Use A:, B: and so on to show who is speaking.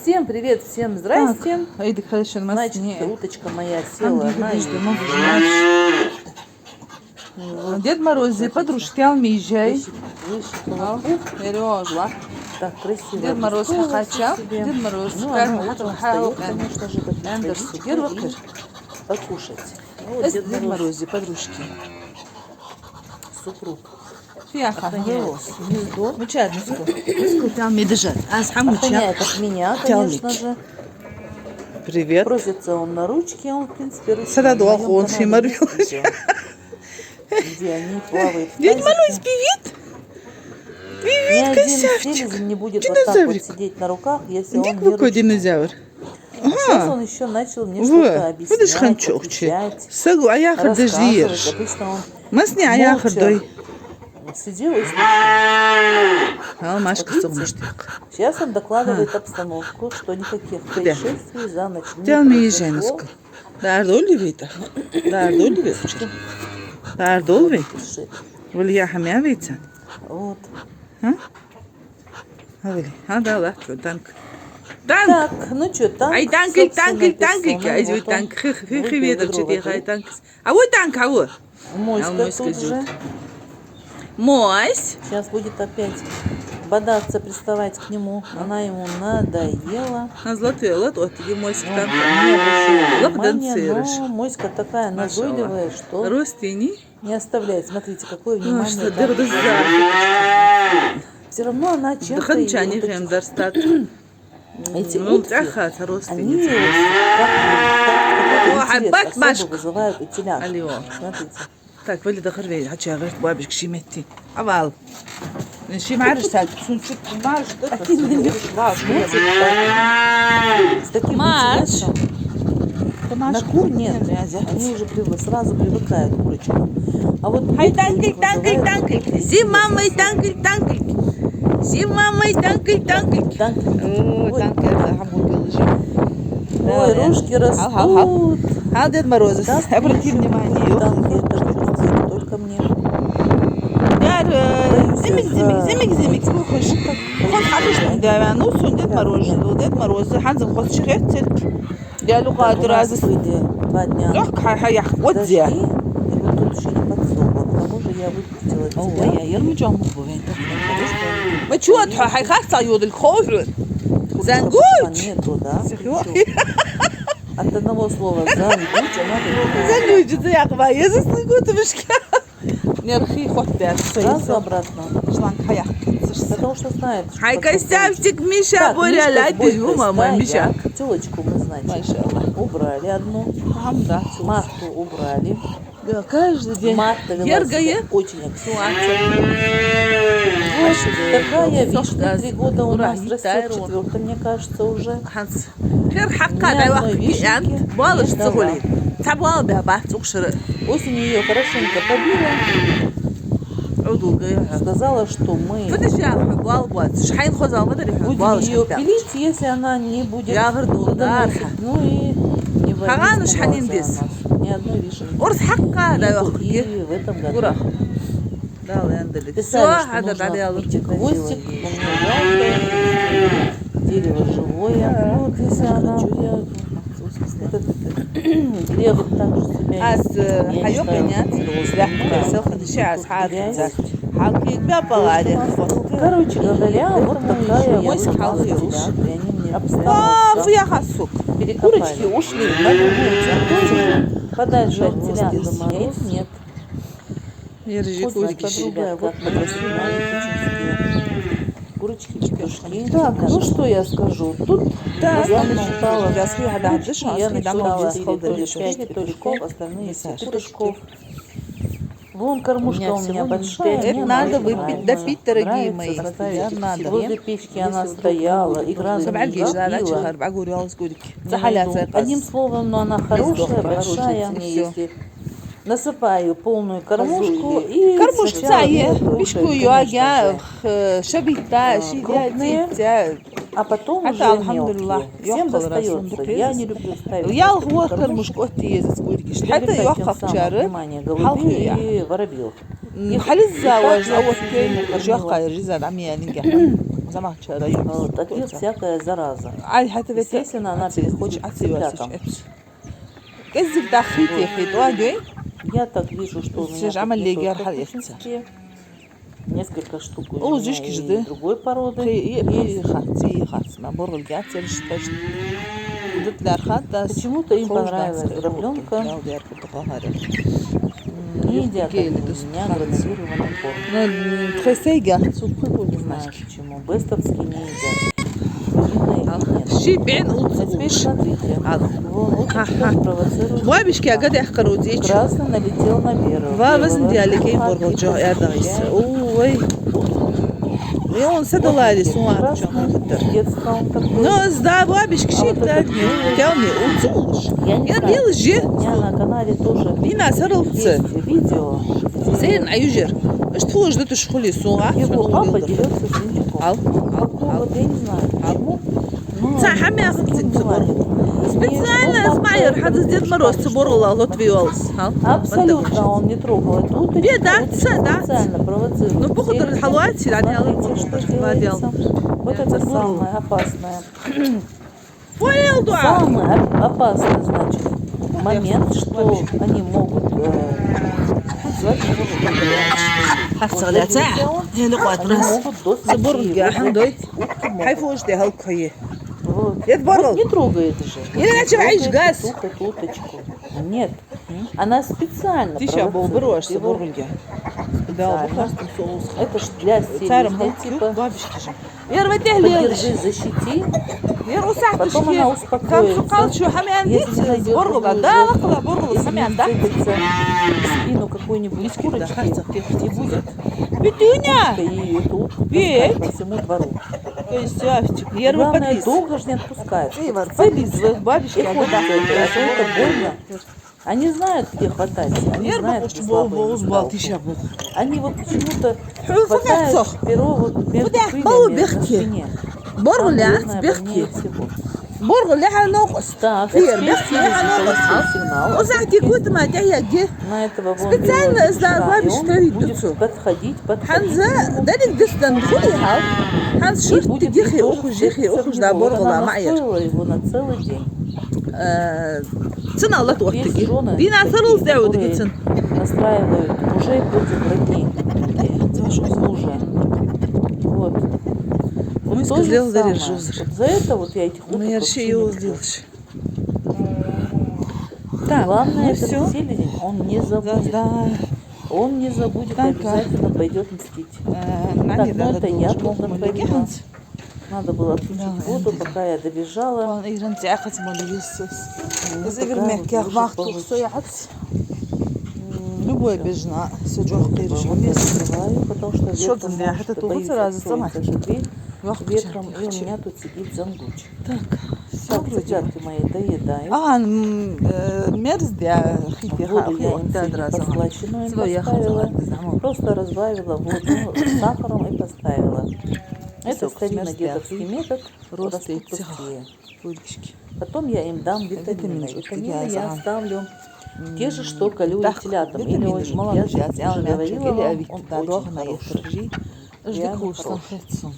A: Всем привет, всем здрасте.
B: Haydi kardeşlerim
A: Значит,
B: не.
A: уточка моя села
B: Hangi
A: на
B: güneşte ne Дед Мороз, подружки алмиджай.
A: вышла.
B: Сережа.
A: Так красиво.
B: Дед Мороз хахача. Дед Мороз
A: Ну,
B: как
A: она утром встает, конечно же,
B: Эндерс
A: и покушать. Вот
B: Дед Мороз, подружки.
A: супруг.
B: Фиаха.
A: Охраняет гнездо.
B: Мучадницку. Сколько алмиджай. Асхамуча.
A: Охраняет от меня, конечно же.
B: Привет.
A: Просится он на ручки, он, в принципе, ручки.
B: Сададу
A: на моем
B: ахун,
A: канале
B: шимарю.
A: есть видео, где они плавают в
B: Дед
A: тазике.
B: Мороз, привет.
A: Ни
B: Привет,
A: один
B: красавчик.
A: селезень не будет вот так вот
B: Динозаврик.
A: сидеть на руках, если он
B: Где
A: не
B: какой
A: ручной.
B: динозавр?
A: Сейчас он еще начал мне что-то
B: Видишь,
A: объяснять,
B: ханчокче.
A: отвечать,
B: Сагу, а я
A: рассказывать.
B: ходишь.
A: Обычно он
B: Масни, а я ходой.
A: сидел и слушал.
B: Алмашка
A: Вот
B: солнышник.
A: Сейчас он докладывает обстановку, что никаких происшествий за ночь не
B: Тялми
A: произошло.
B: женск. Дардоли вейта. Дардоли вейта. Дардоли вейта.
A: Пиши.
B: Вали хамя вейта.
A: Вот.
B: Вали. Да, ла, танк. Танк.
A: Так, ну что, там,
B: Ай, танк, танк. Ай, вы танк. Хи-хи-хи, что ты хай танк. А вот танк, а вот.
A: Моська тут же.
B: Мось.
A: Сейчас будет опять бодаться, приставать к нему. Она ему надоела.
B: На золотой лот, вот тебе моська
A: Он
B: там.
A: не обращает внимания,
B: Лапданцирыш.
A: но моська такая назойливая, что
B: Ростини.
A: не оставляет. Смотрите, какое
B: Ну,
A: внимание.
B: что
A: там.
B: дырдыза.
A: Все равно она чем-то
B: Дханчани
A: ее вот
B: фем дарстат.
A: эти
B: Ну,
A: утки,
B: ахат,
A: они
B: ростини.
A: как
B: حبات
A: особо
B: مشك.
A: вызывают у теляшек.
B: Алло.
A: Смотрите.
B: Так, вали дахар вей, хача غير بابك شيمتي. أول. شي معرش سال، شو معرش
A: Смотрите, с таким
B: Маш.
A: интересом. На кур нет, они уже сразу привыкают к курочкам. А вот
B: Хай
A: утки
B: танкель,
A: их
B: танкель,
A: вызывают
B: танкель. Зима мой танкель, танкель. Зима мой танкель, танкель.
A: танкель.
B: О, танкель, это хамут лежит.
A: Ой, рожки растут.
B: А, Дед Мороз,
A: Да,
B: обрати внимание.
A: Танки, это чувствуется только мне.
B: Яр, зимик, слухай, خد حاجة ده نص Дед Мороз, Дед Мороз, حنزل خد شخيرتك. قالوا قادر
A: У нас
B: هذا
A: были 2 дня
B: زحك حيح
A: дожди,
B: ودي.
A: и вот тут еще не подсохло. К тому же я выпустила тебя.
B: يا يرمي جامو بوين. ما تشوت حيخاف صيود الخوف. Зангуч.
A: Нету, да?
B: Зангуч.
A: От одного слова зангуч, она
B: زنجوج زي أقبا يزس نقول مشكلة. نرخي خد بيت.
A: сразу обратно.
B: شلون حيح.
A: Потому что знает, что
B: حي
A: потом
B: كسبتك مشا
A: Так,
B: بورا
A: Мишка
B: لا
A: с Борькой
B: تجوما ما
A: стоят.
B: مشا.
A: Телочку мы,
B: ما
A: значит,
B: شاء الله.
A: убрали одну.
B: حمدا.
A: Матку убрали.
B: Да, каждый день.
A: Матка вела
B: Ергая.
A: себя очень активно.
B: Суанца.
A: Такая вишня 3 года у нас
B: Ура,
A: растет,
B: Тайрон.
A: 4-й, мне кажется, уже.
B: حنس. غير حقا لا وقت أنت بالش تقولي. تعبوا بها بعد تقشر.
A: Осенью ее хорошенько побила.
B: عضو.
A: Сказала, что мы
B: فدش يا بال بوات. شحين خوزا ما أدري.
A: будем ее пилить, если она не будет
B: Я говорю,
A: плодоносить.
B: да.
A: Ну и не
B: Хаган
A: возьмется
B: шханин
A: глаза
B: дес.
A: у нас. Ни одной вишенки.
B: أرث حقا لا
A: Нету
B: وقت.
A: и в этом году.
B: Ура. Да, لاندلك.
A: Писали, что нужно видите гвоздик, но мне жалко, дерево живое. Вот если она грех так же себя
B: أس
A: я
B: حيوك
A: считаю,
B: نيات. لا سوف تشعر حالك. حالك بابا عليك.
A: Короче говоря, вот такая
B: Мой
A: я
B: скал
A: сама
B: уж.
A: и они мне
B: А,
A: всё
B: я хасук.
A: перекопали.
B: Курочки ушли.
A: Подальше от тебя яиц нет.
B: Держи
A: Вот
B: курочки.
A: другая, вот подросли маленькие курочки, петушки. Так, ну что я скажу? Тут
B: Да,
A: я насчитала
B: да, да,
A: курочки,
B: да,
A: я
B: да,
A: насчитала
B: да,
A: 5 петушков, остальные все петушков. Вон
B: У
A: кормушка
B: меня
A: у меня
B: всего
A: большая.
B: Это
A: мне
B: надо
A: очень
B: выпить,
A: нравится.
B: допить, дорогие
A: Нравится
B: мои.
A: заставить
B: Надо.
A: Возле печки она стояла, играла,
B: سبع الجيش لا لا
A: пила.
B: شهر بقول يا زقولك
A: Ну,
B: زحلات
A: одним словом, но она хорошая, большая.
B: хорошая,
A: Мне
B: всё.
A: если насыпаю полную кормушку и
B: كرموش
A: сначала
B: تاعي
A: нету,
B: بيشكو
A: конечно
B: يا
A: же.
B: شبيتا شي
A: крупные.
B: تاع
A: А потом
B: حتى
A: уже
B: الحمد لله
A: мелкие. Всем
B: يعقل
A: достается.
B: راسهم
A: Я не люблю ставить.
B: ويا هو
A: кормушку.
B: كرموش قوتي زقولك حتى
A: Привлекать тем
B: يوقف
A: самым
B: شارب
A: внимание голубей
B: حلقي
A: и воробьев.
B: حل الزواج
A: Так,
B: أول
A: я
B: كي
A: ему
B: جاقا
A: кормила.
B: يرجع عمي ننجح زمانش رأيهم
A: Вот, от них всякая зараза.
B: عادي حتى
A: Естественно, она переходит к цыплятам.
B: كذب دخيتي خيط واجي
A: Я так вижу, что у меня
B: عمل
A: тут
B: لي
A: не только
B: جرح اليفت.
A: кухонские, несколько штук у
B: О,
A: меня
B: зишки
A: и
B: жды.
A: другой породы.
B: خي خات ما بور الجات سيرش باش ودت لارخات داس
A: Почему-то им понравилась грабленка. Не едят они у меня гранулированный корм.
B: Ну تخسيجا
A: Не знаю почему. Бестовский не едят. Куриные нет.
B: شي بعين
A: А теперь
B: وتصوش
A: смотрите.
B: هذا
A: Вон, вот что провоцирует.
B: وابش كي قد يحقروا ديك
A: Красный налетел на белого.
B: وابزن
A: Белого
B: ديالي كي
A: сухо
B: برغل جو
A: и
B: يا دايس
A: получает.
B: اوي يون سدلاري سوا
A: Красный. С детства он такой.
B: Ну, сда وابش كشي بدك كامي وتصوش
A: Я не
B: يا
A: знаю.
B: ديال الجي
A: У меня на канале тоже
B: لينا سرلت
A: есть видео.
B: زين عيجر اش تفوج دت شخلي سوا
A: Его папа дерется с Винчуком.
B: ал
A: Какого, я не знаю почему. Но
B: صح حمي
A: он
B: اخذت
A: бывает.
B: специально اسمعي حد زيد مروس تبور الله لطفي والس ها
A: Абсолютно он не трогал эту уточку.
B: Бе, да, да.
A: Специально провоцирует.
B: Ну, походу,
A: Всех.
B: الحلوات يعني هذا
A: Смотрите, что
B: что
A: делается.
B: делал.
A: Вот это самое опасное.
B: Понял, да.
A: Самый опасный, значит, момент, что они могут назвать его
B: هتصغلاتها هي لقات
A: Они
B: راس
A: могут до
B: صبر
A: смерти
B: يا
A: его
B: حمدوي
A: убить. Утки могут.
B: حيفوش دي هالكويه
A: Вот.
B: يتبرل.
A: Вот не трогает же.
B: Или иначе
A: Не
B: عيش
A: трогает
B: газ.
A: эту уточку. Нет. Она специально
B: تيشا بو
A: провоцирует
B: بروش
A: его.
B: صبر لقى да بخاص صوص
A: Это ж для
B: صار
A: селезня,
B: مهلك
A: типа,
B: بابش كشم يا ربتي لي
A: подержи, защити.
B: يا روسح
A: Потом она
B: كان
A: успокоится.
B: فقال شو حمي عندي
A: Если найдет
B: برغل
A: другую
B: да
A: жертву,
B: لقلا برغل
A: если
B: حمي
A: не
B: عندك
A: вцепится в спину какой-нибудь
B: да
A: курочки,
B: خاصة كيف
A: и будет
B: بدونيا
A: и эту утку
B: Ведь.
A: таскать по всему двору.
B: يسافчик يا
A: Главное,
B: ربي
A: долго же не отпускает.
B: Вцепится в бабишки,
A: И ходит, это больно. Они знают, где хватать. Они знают, где слабые места. Они вот почему-то хватают перо вот между крыльями на спине.
B: برغل
A: Там,
B: يا
A: наверное,
B: بيحكي
A: больнее всего.
B: برغل لها نقص
A: Так,
B: Фир,
A: эксперт
B: бехти, я
A: получил сигнал.
B: وزعتي كنت ما تهيأ جه
A: На этого вон
B: Специально
A: белого
B: из-за
A: петушка,
B: бабы
A: и он
B: что ли
A: будет
B: дуцу?
A: подходить.
B: حنزة دانك دستن خليها حنز
A: И
B: شرط
A: будет
B: جيخي
A: тоже
B: أخو جيخي
A: вцепиться в
B: أخو
A: него.
B: دا
A: Вот
B: برغل
A: она
B: معير
A: настроила его на целый день.
B: سنة الله توقتك
A: Есть жены,
B: دينا ثرل
A: такие,
B: زعود
A: которые
B: جيتن
A: настраивают мужей против родни. Мужа. Вот.
B: Мы
A: Вот то же
B: сказали,
A: самое.
B: Жузер.
A: Вот за это вот я этих уток
B: Мы
A: вообще
B: вообще
A: не
B: его
A: люблю.
B: сделаешь Так,
A: Главное,
B: ну
A: этот
B: все
A: селезень, он не забудет.
B: Да,
A: Он не забудет,
B: Так,
A: обязательно пойдет мстить.
B: Нани
A: ну это я
B: плохо
A: натворила. Надо было отключить
B: Да,
A: воду, пока я добежала.
B: Вон игран тяхать молился.
A: Вот
B: Зигр
A: такая
B: мягких
A: вот
B: вахту
A: получилась.
B: стоять. Любой бежна, сюджох
A: Вот
B: пережил
A: я
B: вес.
A: закрываю, потому что
B: Что
A: ветром
B: там, я
A: может
B: это
A: боюсь
B: тут сразу
A: откроется
B: сама.
A: же дверь
B: Вахту
A: ветром, и у
B: чай,
A: меня тут сидит зангуч.
B: Так,
A: Так, цыплятки мои доедают.
B: мерз я хити
A: Воду я им
B: да,
A: сегодня подслащенную им
B: Своя
A: поставила.
B: хазала.
A: Просто разбавила воду с сахаром и поставила. Это
B: Сок,
A: старинный
B: смерть,
A: дедовский метод.
B: Рост
A: растут
B: и цех.
A: быстрее.
B: Пульчики.
A: Потом я им дам витамины.
B: Витамины,
A: Витамины
B: я
A: я
B: за.
A: оставлю те же, что колю
B: Так,
A: телятам. Или
B: витамины
A: очень
B: молодец,
A: я
B: я
A: уже говорила
B: или
A: вам,
B: авит,
A: он
B: да,
A: очень
B: дорого на
A: хороший.
B: Жди
A: Реально
B: курс,
A: хороший.
B: он